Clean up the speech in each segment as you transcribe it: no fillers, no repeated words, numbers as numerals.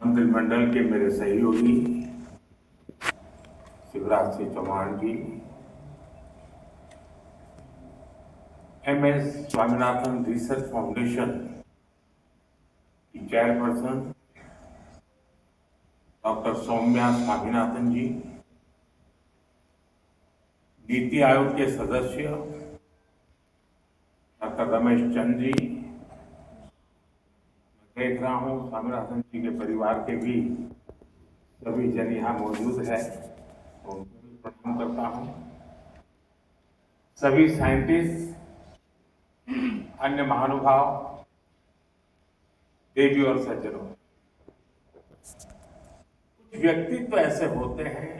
मंत्रिमंडल के मेरे सहयोगी शिवराज सिंह चौहान जी, MS स्वामीनाथन रिसर्च फाउंडेशन की चेयरपर्सन डॉक्टर सौम्या स्वामीनाथन जी, नीति आयोग के सदस्य डॉक्टर रमेश चंद जी, देख रहा हूं स्वामीनाथन जी के परिवार के भी सभी जन यहाँ मौजूद है, तो उनको भी प्रणाम करता हूं। सभी साइंटिस्ट, अन्य महानुभाव, देवी और सज्जनों, कुछ व्यक्तित्व तो ऐसे होते हैं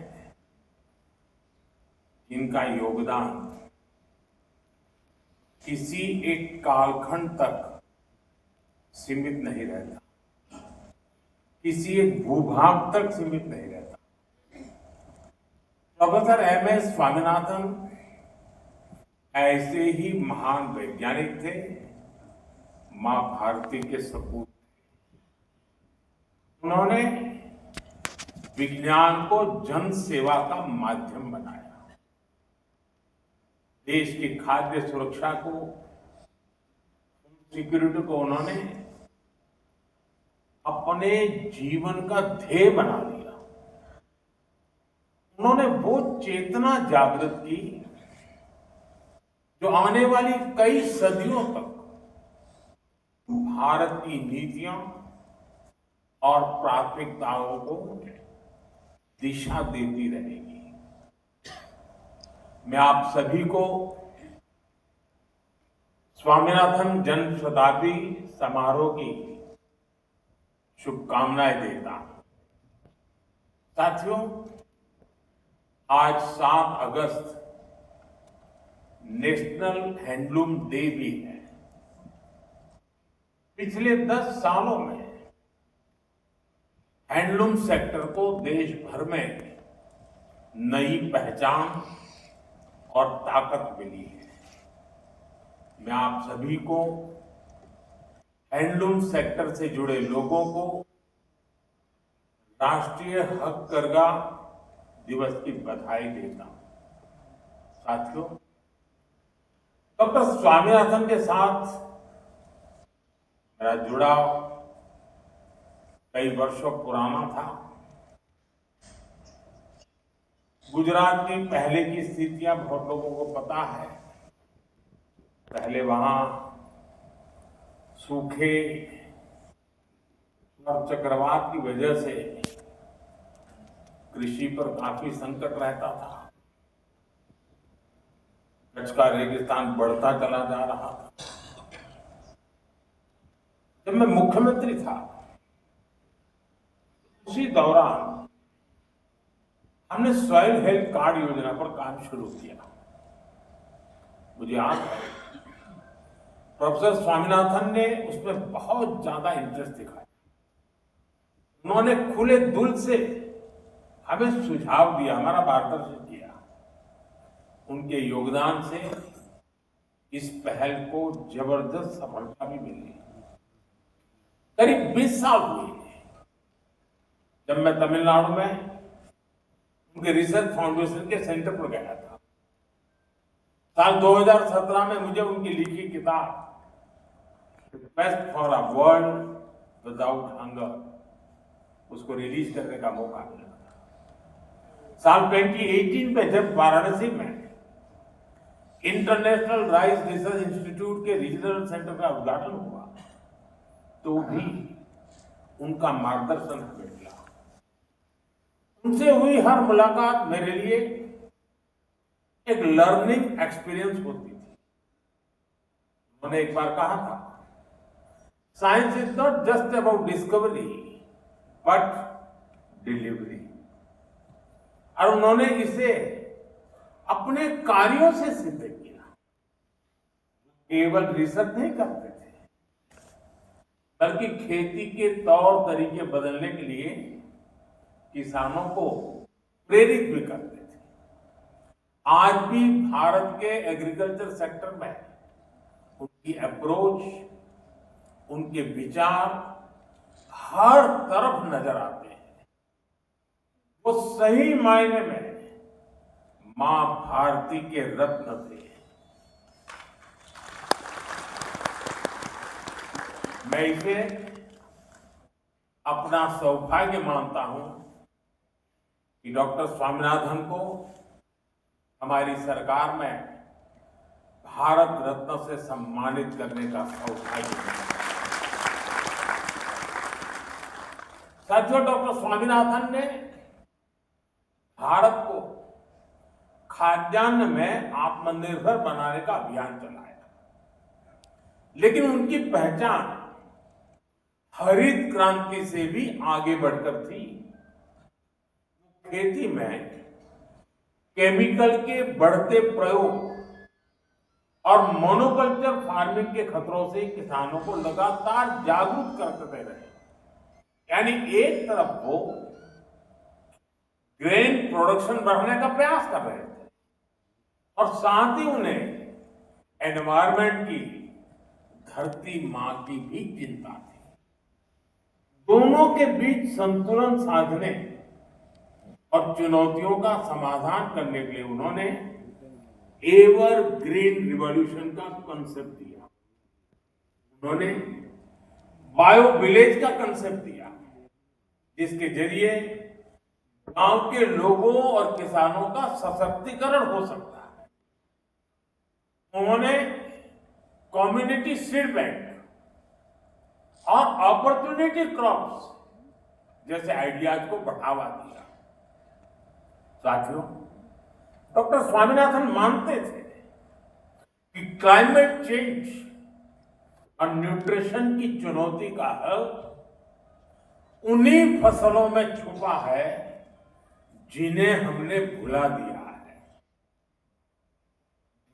जिनका योगदान किसी एक कालखंड तक सीमित नहीं रहता, किसी एक भूभाग तक सीमित नहीं रहता। प्रोफेसर MS स्वामीनाथन ऐसे ही महान वैज्ञानिक थे, मां भारती के सपूत। उन्होंने विज्ञान को जन सेवा का माध्यम बनाया, देश की खाद्य सुरक्षा को, सिक्योरिटी को उन्होंने अपने जीवन का ध्येय बना लिया। उन्होंने वो चेतना जागृत की जो आने वाली कई सदियों तक भारत की नीतियों और प्राथमिकताओं को दिशा देती रहेगी। मैं आप सभी को स्वामीनाथन जन्म शताब्दी समारोह की शुभकामनाएं देता हूं। साथियों, आज 7 अगस्त नेशनल हैंडलूम डे भी है। पिछले 10 सालों में हैंडलूम सेक्टर को देश भर में नई पहचान और ताकत मिली है। मैं आप सभी को हैंडलूम सेक्टर से जुड़े लोगों को राष्ट्रीय हथकरघा दिवस की बधाई देता हूं। साथियों, डॉक्टर स्वामीनाथन के साथ मेरा जुड़ाव कई वर्षों पुराना था। गुजरात की पहले की स्थितियां बहुत लोगों को पता है। पहले वहां सूखे और चक्रवात की वजह से कृषि पर काफी संकट रहता था। कच्छ का रेगिस्तान बढ़ता चला जा रहा था। जब मैं मुख्यमंत्री था, उसी दौरान हमने सॉइल हेल्थ कार्ड योजना पर काम शुरू किया। मुझे याद है, प्रोफेसर स्वामीनाथन ने उसमें बहुत ज्यादा इंटरेस्ट दिखाया। उन्होंने खुले दिल से हमें सुझाव दिया, हमारा मार्गदर्शन किया। उनके योगदान से इस पहल को जबरदस्त सफलता भी मिली। करीब 20 साल हुए जब मैं तमिलनाडु में उनके रिसर्च फाउंडेशन के सेंटर पर गया था। साल 2017 में मुझे उनकी लिखी किताब best for a world without hunger उसको रिलीज करने का मौका मिला। साल 2018 में जब वाराणसी में इंटरनेशनल राइस रिसर्च इंस्टीट्यूट के रीजनल सेंटर का उद्घाटन हुआ, तो भी उनका मार्गदर्शन हमें मिला। उनसे हुई हर मुलाकात मेरे लिए एक लर्निंग एक्सपीरियंस होती थी। उन्होंने एक बार कहा था, science is not just about discovery but delivery. और उन्होंने इसे अपने कार्यों से सिद्ध किया। केवल रिसर्च नहीं करते थे, बल्कि खेती के तौर तरीके बदलने के लिए किसानों को प्रेरित भी करते थे। आज भी भारत के एग्रीकल्चर सेक्टर में उनकी अप्रोच, उनके विचार हर तरफ नजर आते हैं। वो सही मायने में मां भारती के रत्न थे। मैं इसे अपना सौभाग्य मानता हूं कि डॉक्टर स्वामीनाथन को हमारी सरकार में भारत रत्न से सम्मानित करने का सौभाग्य मिला। साथियों, डॉक्टर स्वामीनाथन ने भारत को खाद्यान्न में आत्मनिर्भर बनाने का अभियान चलाया, लेकिन उनकी पहचान हरित क्रांति से भी आगे बढ़कर थी। खेती में केमिकल के बढ़ते प्रयोग और मोनोकल्चर फार्मिंग के खतरों से किसानों को लगातार जागरूक करते रहे। यानी एक तरफ वो ग्रेन प्रोडक्शन बढ़ाने का प्रयास कर रहे थे और साथ ही उन्हें एनवायरमेंट की, धरती मां की भी चिंता थी। दोनों के बीच संतुलन साधने और चुनौतियों का समाधान करने के लिए उन्होंने एवर ग्रीन रिवॉल्यूशन का कंसेप्ट दिया। उन्होंने बायो विलेज का कंसेप्ट दिया, जिसके जरिए गांव के लोगों और किसानों का सशक्तिकरण हो सकता है। उन्होंने कम्युनिटी सीड बैंक और अपॉर्चुनिटी क्रॉप्स जैसे आइडियाज को बढ़ावा दिया। साथियों, डॉक्टर स्वामीनाथन मानते थे कि क्लाइमेट चेंज और न्यूट्रिशन की चुनौती का हल उन्हीं फसलों में छुपा है जिन्हें हमने भुला दिया है।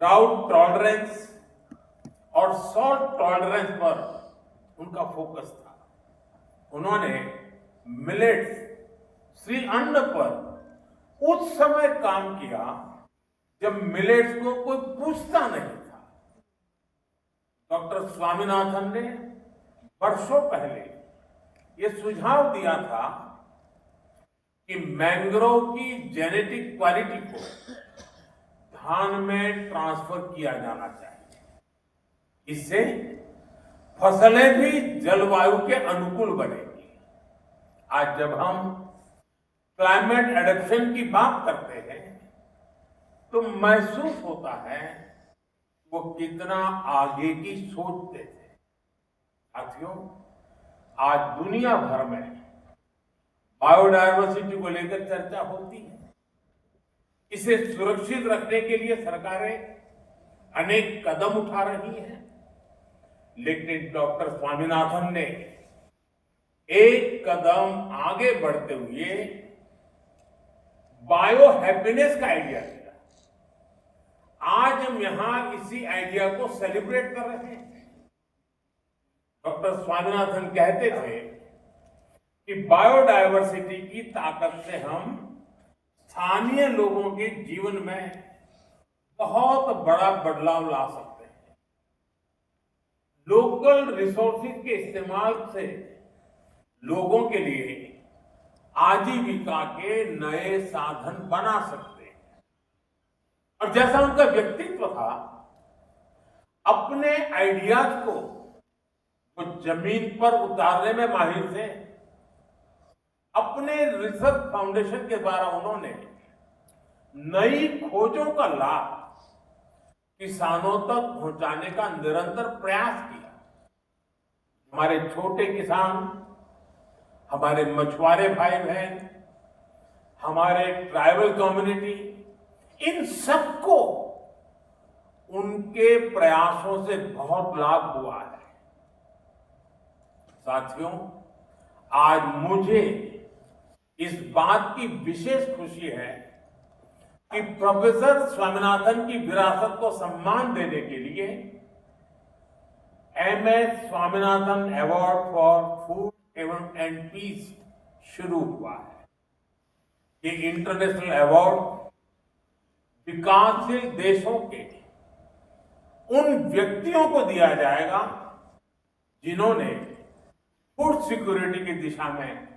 ड्राउट टॉलरेंस और सॉल्ट टॉलरेंस पर उनका फोकस था। उन्होंने मिलेट्स, श्री अन्न पर उस समय काम किया जब मिलेट्स को कोई पूछता नहीं था। डॉक्टर स्वामीनाथन ने वर्षों पहले यह सुझाव दिया था कि मैंग्रोव की जेनेटिक क्वालिटी को धान में ट्रांसफर किया जाना चाहिए। इससे फसलें भी जलवायु के अनुकूल बनेगी। आज जब हम क्लाइमेट एडेप्शन की बात करते हैं तो महसूस होता है वो कितना आगे की सोचते थे। साथियों, आज दुनिया भर में बायोडायवर्सिटी को लेकर चर्चा होती है। इसे सुरक्षित रखने के लिए सरकारें अनेक कदम उठा रही हैं, लेकिन डॉक्टर स्वामीनाथन ने एक कदम आगे बढ़ते हुए बायो हैप्पीनेस का आइडिया दिया। आज हम यहां इसी आइडिया को सेलिब्रेट कर रहे हैं। डॉक्टर स्वामीनाथन कहते थे कि बायोडायवर्सिटी की ताकत से हम स्थानीय लोगों के जीवन में बहुत बड़ा बदलाव ला सकते हैं। लोकल रिसोर्सेज के इस्तेमाल से लोगों के लिए आजीविका के नए साधन बना सकते हैं। और जैसा उनका व्यक्तित्व था, अपने आइडियाज को वो जमीन पर उतारने में माहिर थे। अपने रिसर्च फाउंडेशन के द्वारा उन्होंने नई खोजों का लाभ किसानों तक पहुंचाने का निरंतर प्रयास किया। हमारे छोटे किसान, हमारे मछुआरे भाई बहन, हमारे ट्राइबल कम्युनिटी, इन सबको उनके प्रयासों से बहुत लाभ हुआ है। साथियों, आज मुझे इस बात की विशेष खुशी है कि प्रोफेसर स्वामीनाथन की विरासत को सम्मान देने के लिए MS Swaminathan award for food and peace शुरू हुआ है। ये इंटरनेशनल अवार्ड विकासशील देशों के उन व्यक्तियों को दिया जाएगा जिन्होंने फूड सिक्योरिटी की दिशा में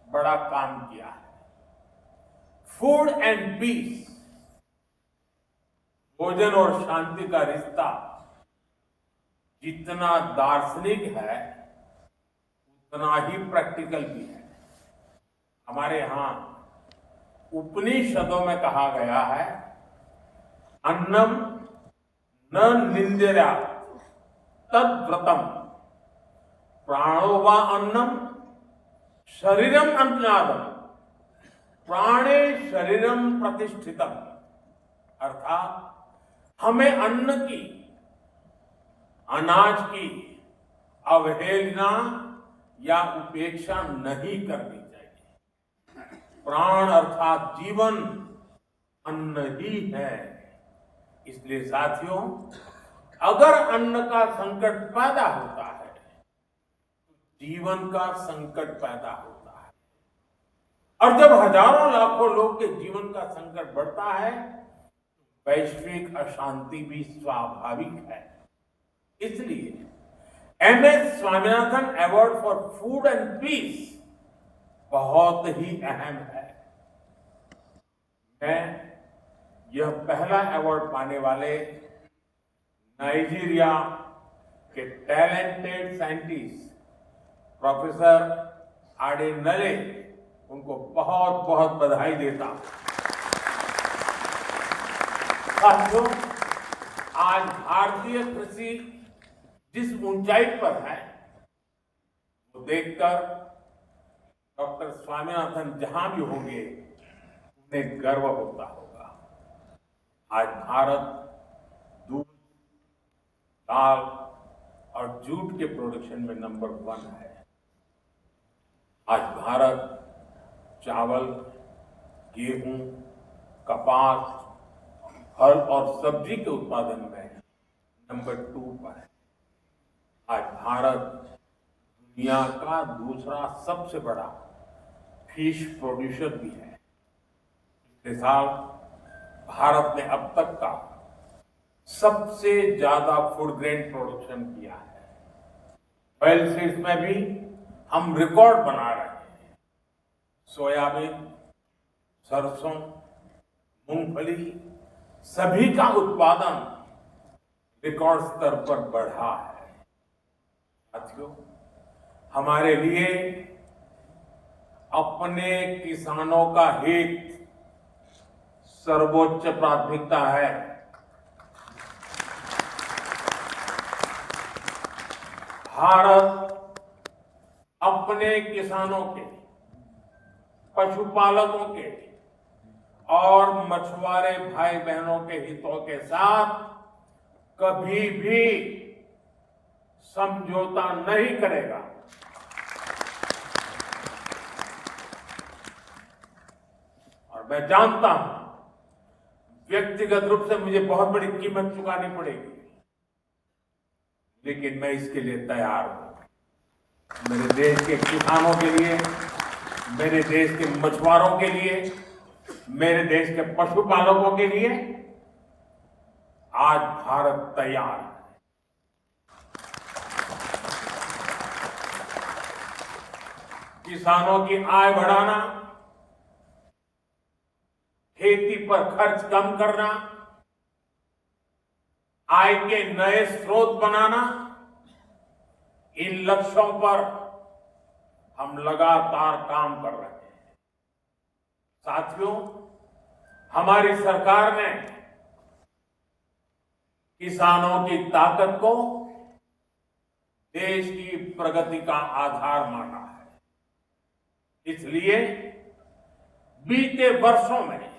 बड़ा काम किया है। फूड एंड पीस, भोजन और शांति का रिश्ता जितना दार्शनिक है उतना ही प्रैक्टिकल भी है। हमारे यहां उपनिषदों में कहा गया है, अन्नम न निंद्या तद व्रतम, प्राणो वा अन्नम शरीरम अन्नादम, प्राणे शरीरम प्रतिष्ठितम। अर्थात हमें अन्न की, अनाज की अवहेलना या उपेक्षा नहीं करनी चाहिए। प्राण अर्थात जीवन अन्न ही है। इसलिए साथियों, अगर अन्न का संकट पैदा होता है तो जीवन का संकट पैदा होता है, और जब हजारों लाखों लोग के जीवन का संकट बढ़ता है तो वैश्विक अशांति भी स्वाभाविक है। इसलिए MS Swaminathan award for food and peace बहुत ही अहम है। मैं यह पहला अवार्ड पाने वाले नाइजीरिया के टैलेंटेड साइंटिस्ट प्रोफेसर आडेनले, उनको बहुत बहुत बधाई देता हूं। साथियों, आज भारतीय कृषि जिस ऊंचाई पर है वो देखकर डॉक्टर स्वामीनाथन जहां भी होंगे उन्हें गर्व होता होगा। आज भारत दूध, दाल और जूट के प्रोडक्शन में नंबर 1 है। आज भारत चावल, गेहूं, कपास, फल और सब्जी के उत्पादन में नंबर 2 पर है। आज भारत दुनिया का दूसरा सबसे बड़ा फिश प्रोड्यूसर भी है। पिछले साल भारत ने अब तक का सबसे ज्यादा फूड ग्रेन प्रोडक्शन किया है। ऑयल सीड्स में भी हम रिकॉर्ड बना रहे हैं। सोयाबीन, सरसों, मूंगफली सभी का उत्पादन रिकॉर्ड स्तर पर बढ़ा है। साथियों, हमारे लिए अपने किसानों का हित सर्वोच्च प्राथमिकता है। भारत अपने किसानों के, पशुपालकों के और मछुआरे भाई बहनों के हितों के साथ कभी भी समझौता नहीं करेगा। और मैं जानता हूं व्यक्तिगत रूप से मुझे बहुत बड़ी कीमत चुकानी पड़ेगी, लेकिन मैं इसके लिए तैयार हूं। मेरे देश के किसानों के लिए, मेरे देश के मछुआरों के लिए, मेरे देश के पशुपालकों के लिए आज भारत तैयार है। किसानों की आय बढ़ाना, खेती पर खर्च कम करना, आय के नए स्रोत बनाना, इन लक्ष्यों पर हम लगातार काम कर रहे हैं। साथियों, हमारी सरकार ने किसानों की ताकत को देश की प्रगति का आधार माना है। इसलिए बीते वर्षों में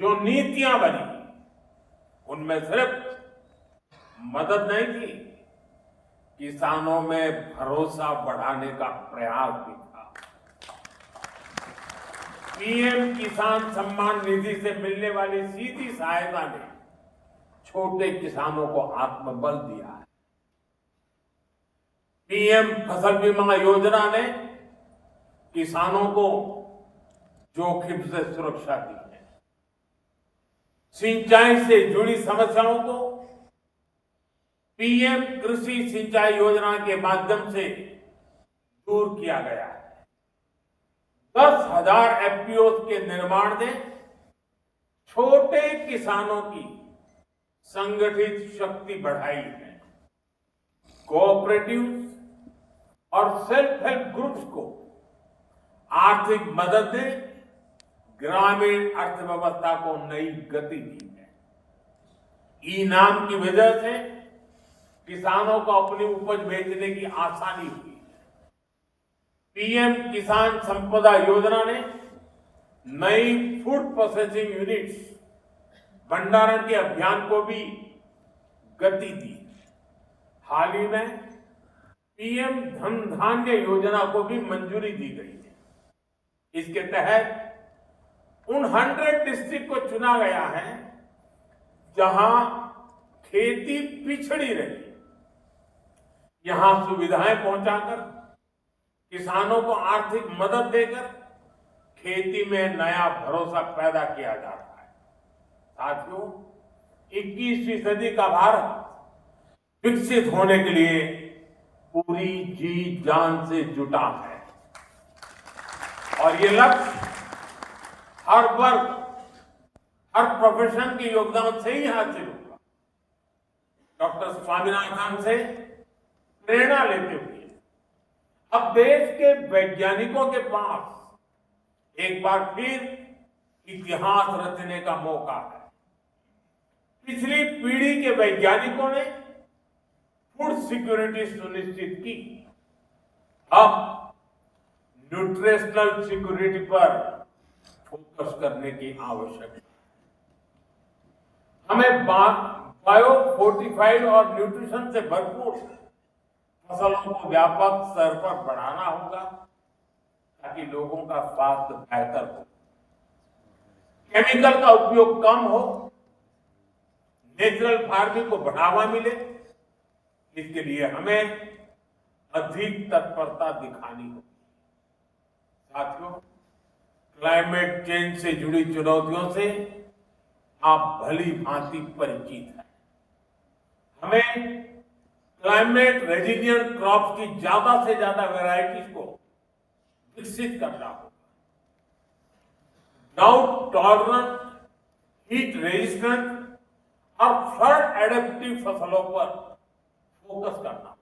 जो नीतियां बनी उनमें सिर्फ मदद नहीं की, किसानों में भरोसा बढ़ाने का प्रयास भी था। पीएम किसान सम्मान निधि से मिलने वाली सीधी सहायता ने छोटे किसानों को आत्मबल दिया है। पीएम फसल बीमा योजना ने किसानों को जोखिम से सुरक्षा दी है। सिंचाई से जुड़ी समस्याओं को पीएम कृषि सिंचाई योजना के माध्यम से दूर किया गया है। 10,000 एफपीओ के निर्माण ने छोटे किसानों की संगठित शक्ति बढ़ाई है। कोऑपरेटिव्स और सेल्फ हेल्प ग्रुप्स को आर्थिक मदद ने ग्रामीण अर्थव्यवस्था को नई गति दी है। ई नाम की वजह से किसानों को अपनी उपज बेचने की आसानी हुई है। पीएम किसान संपदा योजना ने नई फूड प्रोसेसिंग यूनिट्स भंडारण के अभियान को भी गति दी। हाल ही में पीएम धन धान्य योजना को भी मंजूरी दी गई है। इसके तहत उन 100 डिस्ट्रिक्ट को चुना गया है जहां खेती पिछड़ी रही। यहां सुविधाएं पहुंचाकर किसानों को आर्थिक मदद देकर खेती में नया भरोसा पैदा किया जा रहा है। साथियों, 21वीं सदी का भारत विकसित होने के लिए पूरी जी जान से जुटा है और ये लक्ष्य हर वर्ग, हर प्रोफेशन के योगदान से ही हासिल होगा। डॉक्टर स्वामीनाथन से प्रेरणा लेते हुए अब देश के वैज्ञानिकों के पास एक बार फिर इतिहास रचने का मौका है। पिछली पीढ़ी के वैज्ञानिकों ने फूड सिक्योरिटी सुनिश्चित की। अब न्यूट्रिशनल सिक्योरिटी पर फोकस करने की आवश्यकता है। हमें बायो फोर्टिफाइड और न्यूट्रिशन से भरपूर फसलों को व्यापक स्तर पर बढ़ाना होगा ताकि लोगों का स्वास्थ्य बेहतर हो, केमिकल का उपयोग कम हो, नेचुरल फार्मिंग को बढ़ावा मिले। इसके लिए हमें अधिक तत्परता दिखानी होगी। साथियों, क्लाइमेट चेंज से जुड़ी चुनौतियों से आप भली भांति परिचित हैं। हमें क्लाइमेट रेजिलिएंट क्रॉप्स की ज्यादा से ज्यादा वैरायटीज को विकसित करना होगा। ड्राउट टॉलरेंट, हीट रेजिस्टेंट और फ्लड एडेप्टिव फसलों पर फोकस करना होगा।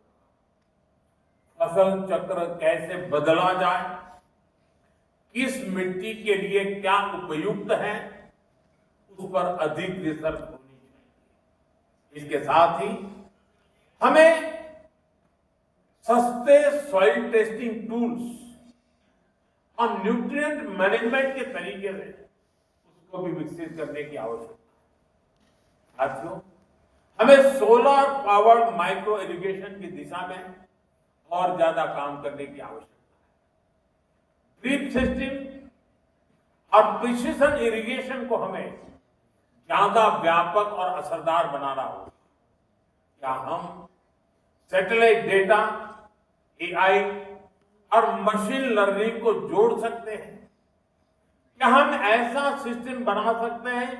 फसल चक्र कैसे बदला जाए, किस मिट्टी के लिए क्या उपयुक्त है, उस पर अधिक रिसर्च होनी चाहिए। इसके साथ ही हमें सस्ते सॉइल टेस्टिंग टूल्स और न्यूट्रिएंट मैनेजमेंट के तरीके से उसको भी विकसित करने की आवश्यकता है। साथियों, हमें सोलर पावर्ड माइक्रो इरिगेशन की दिशा में और ज्यादा काम करने की आवश्यकता है। ड्रिप सिस्टम और प्रिसिशन इरिगेशन को हमें ज्यादा व्यापक और असरदार बनाना होगा। क्या हम सैटेलाइट डेटा, एआई और मशीन लर्निंग को जोड़ सकते हैं? क्या हम ऐसा सिस्टम बना सकते हैं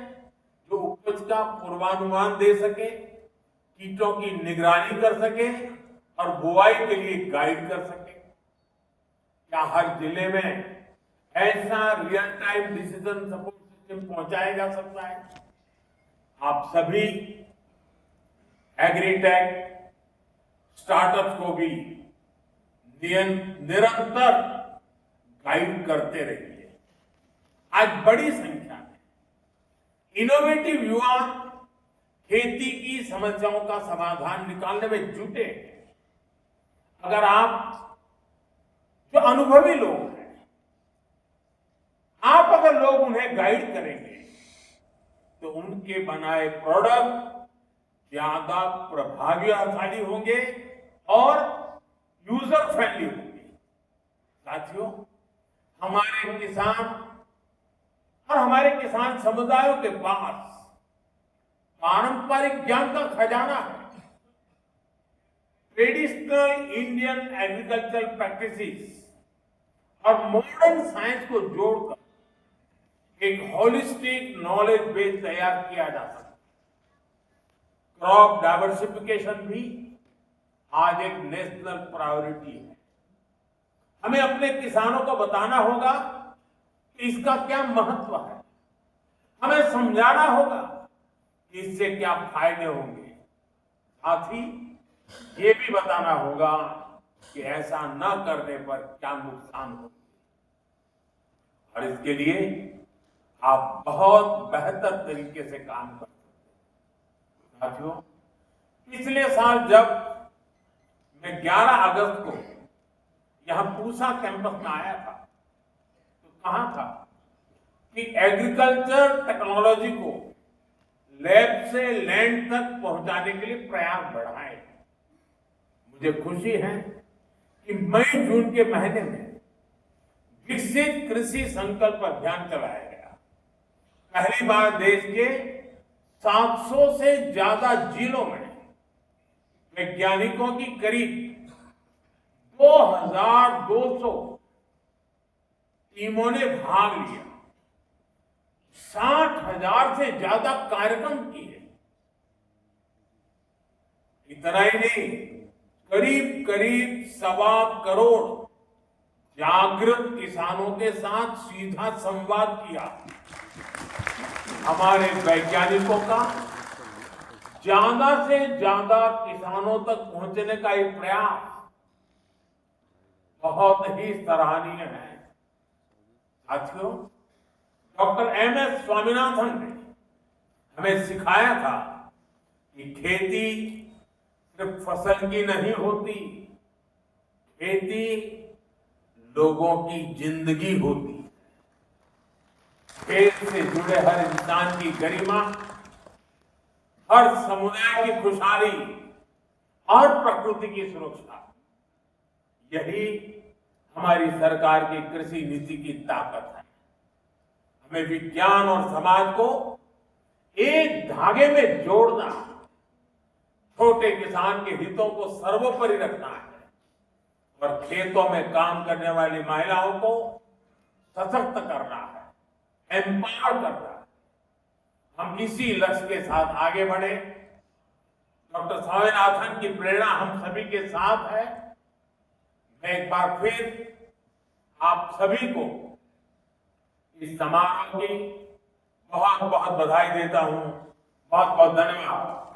जो उपज का पूर्वानुमान दे सके, कीटों की निगरानी कर सके और बुआई के लिए गाइड कर सके? क्या हर जिले में ऐसा real time decision support system पहुंचाया जा सकता है? आप सभी एग्रीटेक स्टार्टअप्स को भी निरंतर गाइड करते रहिए। आज बड़ी संख्या में इनोवेटिव युवा खेती की समस्याओं का समाधान निकालने में जुटे हैं। अगर आप जो अनुभवी लोग हैं, आप अगर लोग उन्हें गाइड करेंगे तो उनके बनाए प्रोडक्ट ज्यादा प्रभावशाली होंगे और यूजर फ्रेंडली होंगे। साथियों, हमारे किसान और हमारे किसान समुदायों के पास पारंपरिक ज्ञान का खजाना है। ट्रेडिशनल इंडियन एग्रीकल्चरल प्रैक्टिसेस और मॉडर्न साइंस को जोड़कर एक होलिस्टिक नॉलेज बेस तैयार किया जा सकता है। क्रॉप डाइवर्सिफिकेशन भी आज एक नेशनल प्रायोरिटी है। हमें अपने किसानों को बताना होगा कि इसका क्या महत्व है। हमें समझाना होगा कि इससे क्या फायदे होंगे। साथ ही ये भी बताना होगा कि ऐसा न करने पर क्या नुकसान हो, और इसके लिए आप बहुत बेहतर तरीके से काम कर सकते हैं। साथियों, पिछले साल जब मैं 11 अगस्त को यहां पूसा कैंपस में आया था तो कहा था कि एग्रीकल्चर टेक्नोलॉजी को लैब से लैंड तक पहुंचाने के लिए प्रयास बढ़ाए। मुझे खुशी है कि मई जून के महीने में विकसित कृषि संकल्प अभियान चलाया गया। पहली बार देश के 700 से ज्यादा जिलों में वैज्ञानिकों की करीब 2200 टीमों ने भाग लिया। 60,000 से ज्यादा कार्यक्रम किए। इतना ही नहीं, करीब करीब 1.25 करोड़ जागृत किसानों के साथ सीधा संवाद किया। हमारे वैज्ञानिकों का ज्यादा से ज्यादा किसानों तक पहुंचने का ये प्रयास बहुत ही सराहनीय है। साथियों, डॉक्टर एम.एस. स्वामीनाथन ने हमें सिखाया था कि खेती सिर्फ फसल की नहीं होती, खेती लोगों की जिंदगी होती है। खेत से जुड़े हर इंसान की गरिमा, हर समुदाय की खुशहाली और प्रकृति की सुरक्षा, यही हमारी सरकार की कृषि नीति की ताकत है। हमें विज्ञान और समाज को एक धागे में जोड़ना, छोटे किसान के हितों को सर्वोपरि रखना है और खेतों में काम करने वाली महिलाओं को सशक्त करना है, एम्पावर करना है। हम इसी लक्ष्य के साथ आगे बढ़े। डॉक्टर स्वामीनाथन की प्रेरणा हम सभी के साथ है। मैं एक बार फिर आप सभी को इस समारोह की बहुत बहुत बधाई देता हूं। बहुत बहुत धन्यवाद।